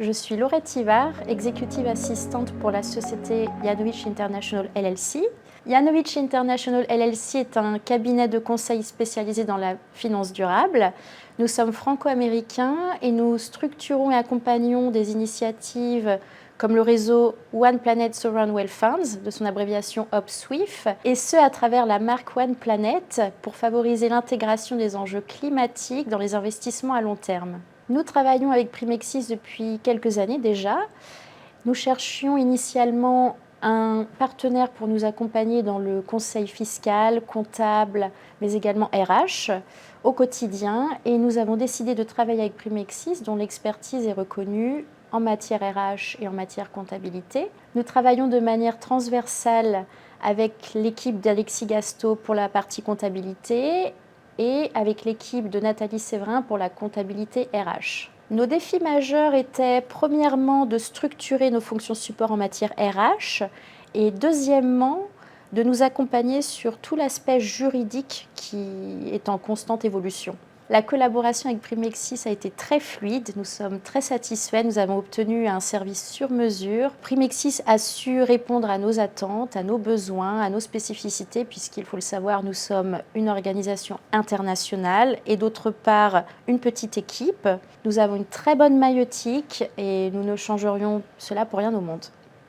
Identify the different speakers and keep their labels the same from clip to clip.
Speaker 1: Je suis Laurette Ivard, Executive Assistante pour la société Janowicz International LLC. Janowicz International LLC est un cabinet de conseil spécialisé dans la finance durable. Nous sommes franco-américains et nous structurons et accompagnons des initiatives comme le réseau One Planet Sovereign Wealth Funds, de son abréviation OPSWIF, et ce à travers la marque One Planet pour favoriser l'intégration des enjeux climatiques dans les investissements à long terme. Nous travaillons avec Primexis depuis quelques années déjà. Nous cherchions initialement un partenaire pour nous accompagner dans le conseil fiscal, comptable, mais également RH au quotidien. Et nous avons décidé de travailler avec Primexis, dont l'expertise est reconnue en matière RH et en matière comptabilité. Nous travaillons de manière transversale avec l'équipe d'Alexis Gasto pour la partie comptabilité et avec l'équipe de Nathalie Séverin pour la comptabilité RH. Nos défis majeurs étaient premièrement de structurer nos fonctions support en matière RH et deuxièmement de nous accompagner sur tout l'aspect juridique qui est en constante évolution. La collaboration avec Primexis a été très fluide, nous sommes très satisfaits, nous avons obtenu un service sur mesure. Primexis a su répondre à nos attentes, à nos besoins, à nos spécificités, puisqu'il faut le savoir, nous sommes une organisation internationale et d'autre part une petite équipe. Nous avons une très bonne maïeutique et nous ne changerions cela pour rien au monde.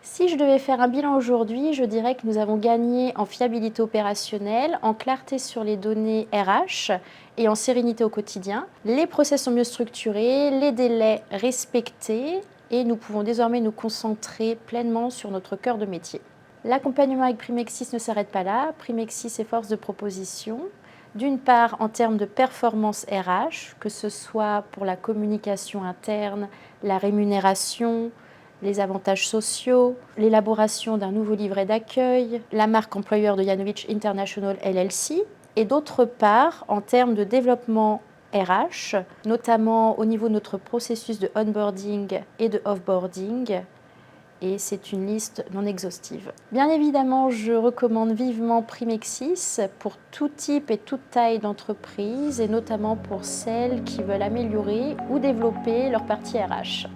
Speaker 1: Si je devais faire un bilan aujourd'hui, je dirais que nous avons gagné en fiabilité opérationnelle, en clarté sur les données RH et en sérénité au quotidien. Les process sont mieux structurés, les délais respectés et nous pouvons désormais nous concentrer pleinement sur notre cœur de métier. L'accompagnement avec Primexis ne s'arrête pas là. Primexis est force de proposition. D'une part, en termes de performance RH, que ce soit pour la communication interne, la rémunération, les avantages sociaux, l'élaboration d'un nouveau livret d'accueil, la marque employeur de Janowicz International LLC, et d'autre part, en termes de développement RH, notamment au niveau de notre processus de onboarding et de offboarding, et c'est une liste non exhaustive. Bien évidemment, je recommande vivement Primexis pour tout type et toute taille d'entreprise, et notamment pour celles qui veulent améliorer ou développer leur partie RH.